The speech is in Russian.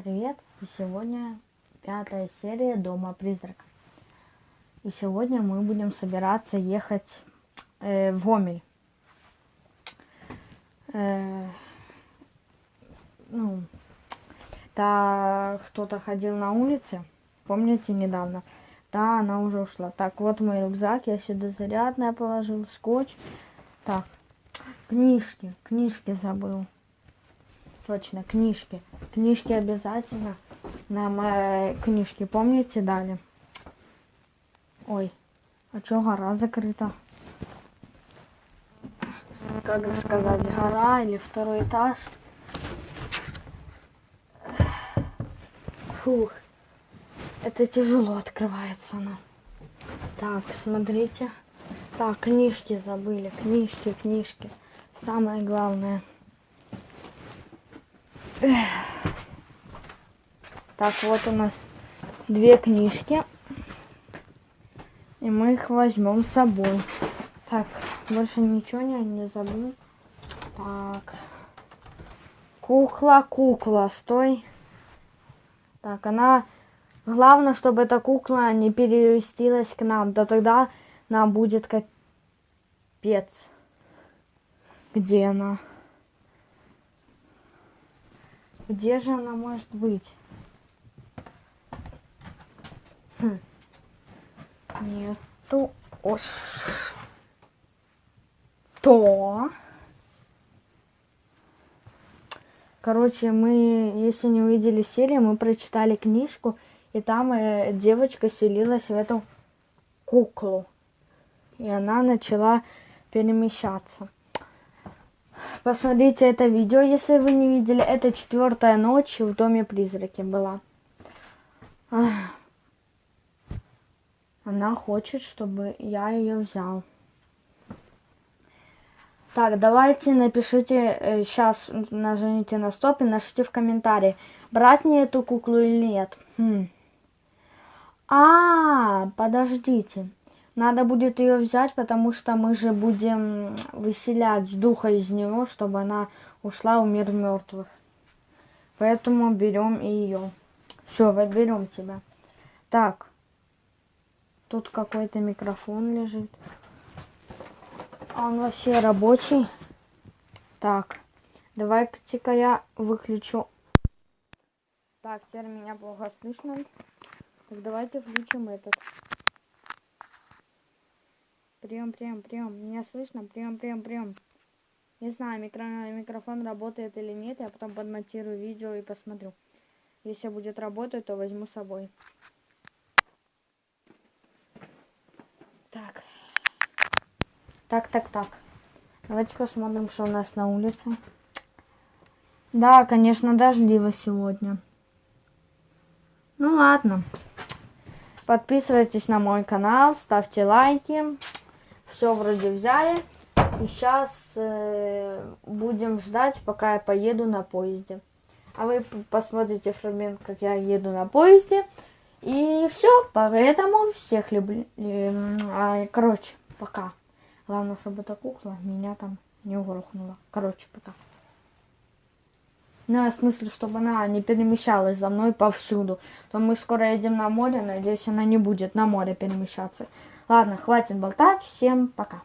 привет! И сегодня 5-я серия Дома призрака. И сегодня мы будем собираться ехать в Гомель. Кто-то ходил на улице, помните, недавно? Да, она уже ушла. Так, вот мой рюкзак, я сюда зарядное положил, скотч. Так, книжки забыл. Точно, книжки. Книжки обязательно. Нам книжки, помните, дали? Ой, а чё гора закрыта? Как сказать, гора или второй этаж? Фух, это тяжело открывается она. Так, смотрите. Так, книжки забыли. Книжки. Самое главное. Так, вот у нас 2 книжки. И мы их возьмем с собой. Так, больше ничего не забыл. Так. Кукла, стой. Так, она... Главное, чтобы эта кукла не переместилась к нам. Да тогда нам будет капец. Где она? Где же она может быть? Нету. То. Короче, мы, если не увидели серию, мы прочитали книжку, и там девочка селилась в эту куклу. И она начала перемещаться. Посмотрите это видео, если вы не видели. Это 4-я ночь в Доме призраки была. Она хочет, чтобы я ее взял. Так, давайте напишите, сейчас нажмите на стоп и напишите в комментарии, брать мне эту куклу или нет. Подождите. Надо будет ее взять, потому что мы же будем выселять духа из него, чтобы она ушла в мир мертвых. Поэтому берем и ее. Все, берем тебя. Так. Тут какой-то микрофон лежит. Он вообще рабочий. Так. Давайте-ка я выключу. Так, теперь меня плохо слышно. Так, давайте включим этот. Прием. Меня слышно? Прием. Не знаю, микрофон работает или нет. Я потом подмонтирую видео и посмотрю. Если будет работать, то возьму с собой. Так. Давайте посмотрим, что у нас на улице. Да, конечно, дождливо сегодня. Ну ладно. Подписывайтесь на мой канал, ставьте лайки. Все вроде взяли. И сейчас будем ждать, пока я поеду на поезде. А вы посмотрите фрагмент, как я еду на поезде. И все. Поэтому всех люблю. Короче, пока. Главное, чтобы эта кукла меня там не угрохнула. Короче, пока. Ну, в смысле, чтобы она не перемещалась за мной повсюду. То мы скоро едем на море. Надеюсь, она не будет на море перемещаться. Ладно, хватит болтать. Всем пока.